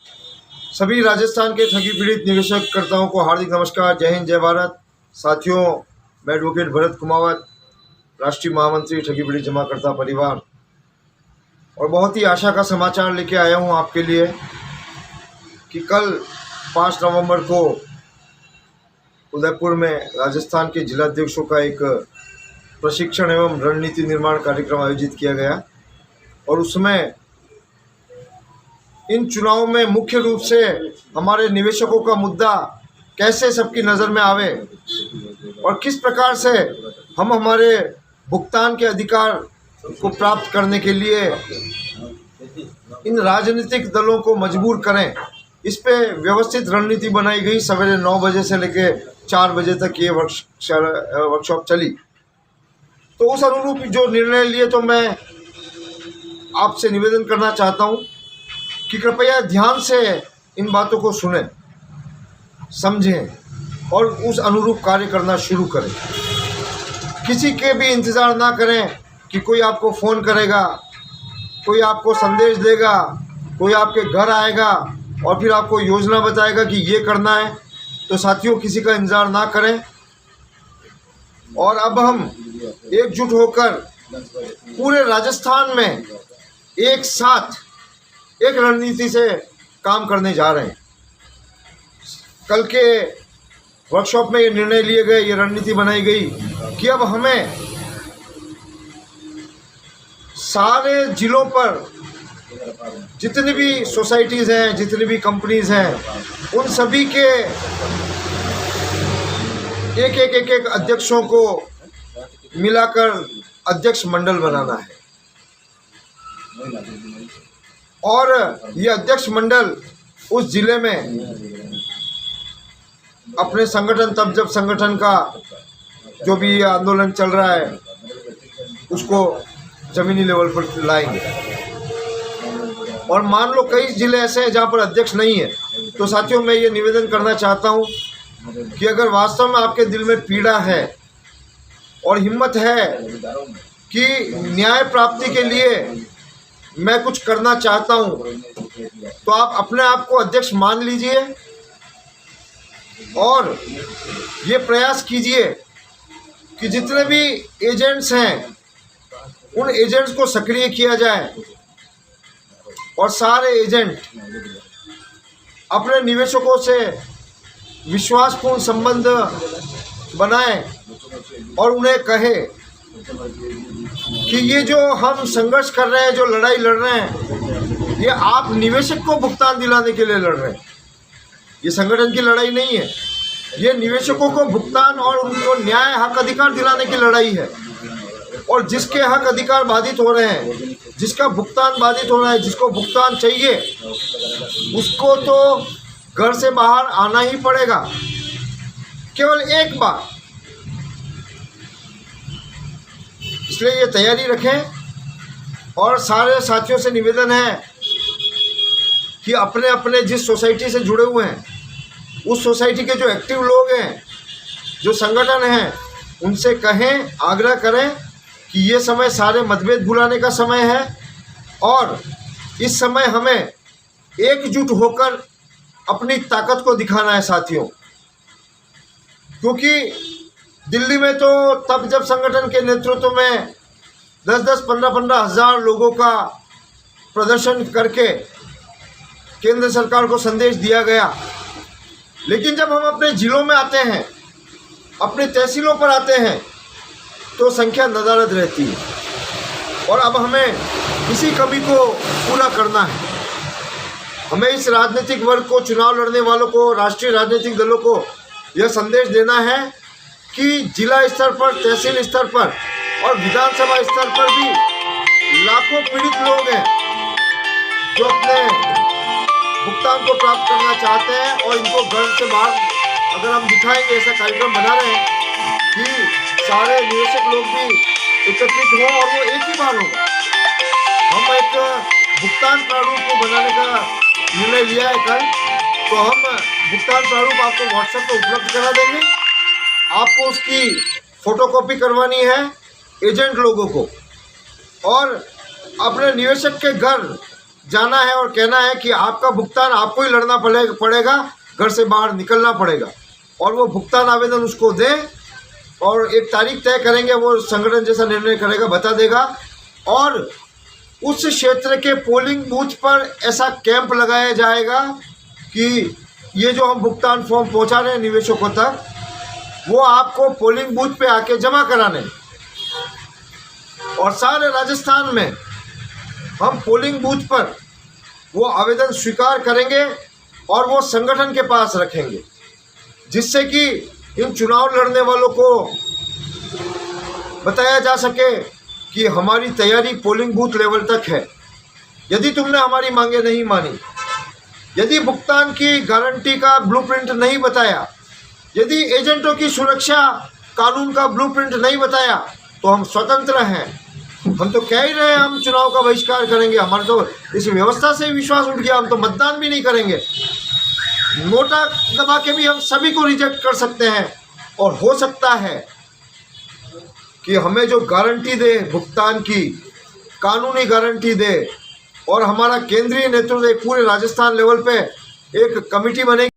सभी राजस्थान के ठगी पीड़ित निवेशकर्ताओं को हार्दिक नमस्कार। जय हिंद, जय भारत। साथियों, मैं एडवोकेट भरत कुमावत, राष्ट्रीय महामंत्री ठगी पीड़ित जमाकर्ता परिवार, और बहुत ही आशा का समाचार लेके आया हूं आपके लिए कि कल 5 नवंबर को उदयपुर में राजस्थान के जिलाध्यक्षों का एक प्रशिक्षण एवं रणनीति निर्माण कार्यक्रम आयोजित किया गया और उसमें इन चुनावों में मुख्य रूप से हमारे निवेशकों का मुद्दा कैसे सबकी नज़र में आवे और किस प्रकार से हम हमारे भुगतान के अधिकार को प्राप्त करने के लिए इन राजनीतिक दलों को मजबूर करें, इस पे व्यवस्थित रणनीति बनाई गई। सवेरे 9 बजे से लेकर 4 बजे तक ये वर्कशॉप चली। तो उस अनुरूप जो निर्णय लिए, तो मैं आपसे निवेदन करना चाहता हूँ कि कृपया ध्यान से इन बातों को सुनें, समझें और उस अनुरूप कार्य करना शुरू करें। किसी के भी इंतज़ार ना करें कि कोई आपको फ़ोन करेगा, कोई आपको संदेश देगा, कोई आपके घर आएगा और फिर आपको योजना बताएगा कि ये करना है। तो साथियों, किसी का इंतज़ार ना करें और अब हम एकजुट होकर पूरे राजस्थान में एक साथ एक रणनीति से काम करने जा रहे हैं। कल के वर्कशॉप में ये निर्णय लिए गए, ये रणनीति बनाई गई कि अब हमें सारे जिलों पर जितनी भी सोसाइटीज़ हैं, जितनी भी कंपनीज़ हैं, उन सभी के एक अध्यक्षों को मिलाकर अध्यक्ष मंडल बनाना है और ये अध्यक्ष मंडल उस जिले में अपने संगठन, तब जब संगठन का जो भी आंदोलन चल रहा है उसको ज़मीनी लेवल पर लाएंगे। और मान लो कई जिले ऐसे हैं जहाँ पर अध्यक्ष नहीं है, तो साथियों मैं ये निवेदन करना चाहता हूँ कि अगर वास्तव में आपके दिल में पीड़ा है और हिम्मत है कि न्याय प्राप्ति के लिए मैं कुछ करना चाहता हूँ, तो आप अपने आप को अध्यक्ष मान लीजिए और ये प्रयास कीजिए कि जितने भी एजेंट्स हैं उन एजेंट्स को सक्रिय किया जाए और सारे एजेंट अपने निवेशकों से विश्वासपूर्ण संबंध बनाएं और उन्हें कहे कि ये जो हम संघर्ष कर रहे हैं, जो लड़ाई लड़ रहे हैं, ये आप निवेशक को भुगतान दिलाने के लिए लड़ रहे हैं। ये संगठन की लड़ाई नहीं है, ये निवेशकों को भुगतान और उनको न्याय, हक, अधिकार दिलाने की लड़ाई है। और जिसके हक अधिकार बाधित हो रहे हैं, जिसका भुगतान बाधित हो रहा है, जिसको भुगतान चाहिए, उसको तो घर से बाहर आना ही पड़ेगा, केवल एक बार। इसलिए ये तैयारी रखें और सारे साथियों से निवेदन है कि अपने अपने जिस सोसाइटी से जुड़े हुए हैं, उस सोसाइटी के जो एक्टिव लोग हैं, जो संगठन हैं, उनसे कहें, आग्रह करें कि ये समय सारे मतभेद भुलाने का समय है और इस समय हमें एकजुट होकर अपनी ताकत को दिखाना है साथियों। क्योंकि दिल्ली में तो तब जब संगठन के नेतृत्व में 10-10, 15-15 हज़ार लोगों का प्रदर्शन करके केंद्र सरकार को संदेश दिया गया, लेकिन जब हम अपने जिलों में आते हैं, अपने तहसीलों पर आते हैं, तो संख्या नदारद रहती है। और अब हमें इसी कमी को पूरा करना है। हमें इस राजनीतिक वर्ग को, चुनाव लड़ने वालों को, राष्ट्रीय राजनीतिक दलों को यह संदेश देना है कि जिला स्तर पर, तहसील स्तर पर और विधानसभा स्तर पर भी लाखों पीड़ित लोग हैं जो अपने भुगतान को प्राप्त करना चाहते हैं और इनको घर से बाहर अगर हम दिखाएंगे, ऐसा कार्यक्रम बना रहे हैं कि सारे निवेशक लोग भी एकत्रित हों और वो एक ही बार होगा। हम एक भुगतान प्रारूप को बनाने का निर्णय लिया है कल, तो हम भुगतान प्रारूप आपको व्हाट्सएप पर उपलब्ध करा देंगे। आपको उसकी फोटोकॉपी करवानी है एजेंट लोगों को और अपने निवेशक के घर जाना है और कहना है कि आपका भुगतान आपको ही लड़ना पड़ेगा, घर से बाहर निकलना पड़ेगा, और वो भुगतान आवेदन उसको दे और एक तारीख तय करेंगे, वो संगठन जैसा निर्णय करेगा, बता देगा। और उस क्षेत्र के पोलिंग बूथ पर ऐसा कैंप लगाया जाएगा कि ये जो हम भुगतान फॉर्म पहुंचा रहे हैं निवेशकों तक, वो आपको पोलिंग बूथ पे आके जमा कराने। और सारे राजस्थान में हम पोलिंग बूथ पर वो आवेदन स्वीकार करेंगे और वो संगठन के पास रखेंगे, जिससे कि इन चुनाव लड़ने वालों को बताया जा सके कि हमारी तैयारी पोलिंग बूथ लेवल तक है। यदि तुमने हमारी मांगे नहीं मानी, यदि भुगतान की गारंटी का ब्लूप्रिंट नहीं बताया, यदि एजेंटों की सुरक्षा कानून का ब्लूप्रिंट नहीं बताया, तो हम स्वतंत्र हैं। हम तो कह ही रहे हैं हम चुनाव का बहिष्कार करेंगे, हमारा तो इस व्यवस्था से विश्वास उठ गया, हम तो मतदान भी नहीं करेंगे। नोटा दबा के भी हम सभी को रिजेक्ट कर सकते हैं। और हो सकता है कि हमें जो गारंटी दे भुगतान की, कानूनी गारंटी दे, और हमारा केंद्रीय नेतृत्व पूरे राजस्थान लेवल पे एक कमेटी बनेगी।